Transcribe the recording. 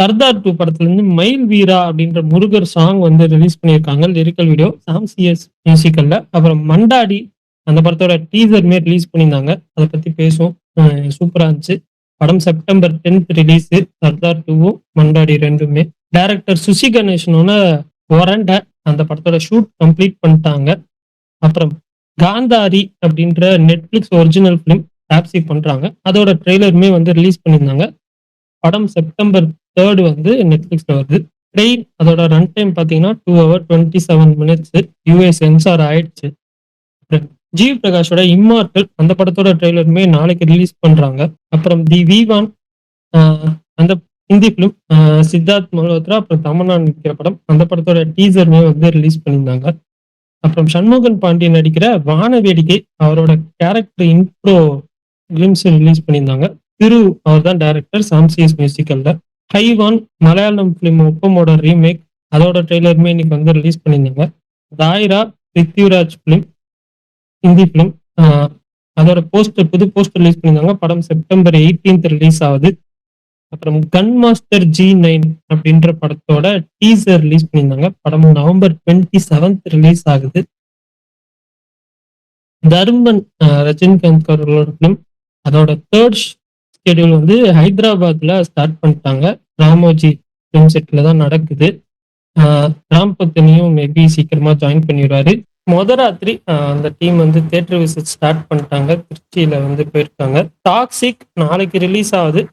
சர்தார் 2 படத்துல இருந்து மயில் வீரா அப்படின்ற முருகர் சாங் வந்து ரிலீஸ் பண்ணியிருக்காங்க. லிரிக்கல் வீடியோ சாம் சிஎஸ் மியூசிக்கல்ல. அப்புறம் மண்டாடி அந்த படத்தோட டீசருமே ரிலீஸ் பண்ணியிருந்தாங்க. அத பத்தி பேசுவோம். சூப்பரா இருந்துச்சு. படம் செப்டம்பர் 10th ரிலீஸ். சர்தார் 2வும் மண்டாடி 2மே. டைரக்டர் சுசி கணேசனோட ஒரண்ட அந்த படத்தோட ஷூட் கம்ப்ளீட் பண்ணிட்டாங்க. அப்புறம் காந்தாரி அப்படின்ற நெட்ஃபிளிக்ஸ் ஒரிஜினல் ஃபிலிம் டாப்ஸி பண்றாங்க. அதோட ட்ரெய்லருமே வந்து ரிலீஸ் பண்ணியிருந்தாங்க. படம் செப்டம்பர் 3 வந்து நெட்ஃபிளிக்ஸ்ல வருது. ட்ரெயின் அதோட ரன் டைம் பார்த்தீங்கன்னா 2 ஹவர் 27 மினிட்ஸ். யுஎஸ் சென்சார் ஆயிடுச்சு. அப்புறம் ஜீவ் பிரகாஷோட இம்மார்டல் அந்த படத்தோட ட்ரெய்லருமே நாளைக்கு ரிலீஸ் பண்றாங்க. அப்புறம் தி வீவான் அந்த ஹிந்தி ஃபிலிம் சித்தார்த் மல்ஹோத்ரா அப்புறம் தமன்னா நடிக்கிற படம் அந்த படத்தோட டீசருமே வந்து ரிலீஸ் பண்ணியிருந்தாங்க. அப்புறம் சண்முகன் பாண்டியன் நடிக்கிற வானவேடிக்கை அவரோட கேரக்டர் இன்ட்ரோ கிளிம்ஸ் ரிலீஸ் பண்ணியிருந்தாங்க. திரு அவர் தான் டைரக்டர் சாம்சிஎஸ் மியூசிக்கல்ல. ஹைவான் மலையாளம் ஃபிலிம் ஒப்பமோட ரீமேக் அதோட ட்ரெய்லருமே இன்னைக்கு வந்து ரிலீஸ் பண்ணியிருந்தாங்க. தாய்ரா பிருத்விராஜ் ஃபிலிம் ஹிந்தி ஃபிலிம் அதோட புது போஸ்டர் ரிலீஸ் பண்ணியிருந்தாங்க. படம் செப்டம்பர் 18th ரிலீஸ் ஆகுது. அப்புறம் கன் மாஸ்டர் G9 அப்படின்ற படத்தோட டீசர் ரிலீஸ் பண்ணியிருந்தாங்க. படம் நவம்பர் 27th ரிலீஸ் ஆகுது. தர்மன் ரஜினிகாந்த் அவர்களோட ஃபிலிம் அதோட தேர்ட் ஷெட்யூல் வந்து ஹைதராபாத்ல ஸ்டார்ட் பண்ணிட்டாங்க. ராமோஜி ஃபிலிம் செட்ல தான் நடக்குது. ராம் பத்தனியும் மேபி சீக்கிரமா ஜாயின் பண்ணிடுவாரு. ராத்திரி அந்த டீம் வந்து தியேட்டர் விசிட் ஸ்டார்ட் பண்ணிட்டாங்க. திருச்சியில வந்து போயிருக்காங்க. டாக்ஸிக் நாளைக்கு ரிலீஸ் ஆகுது.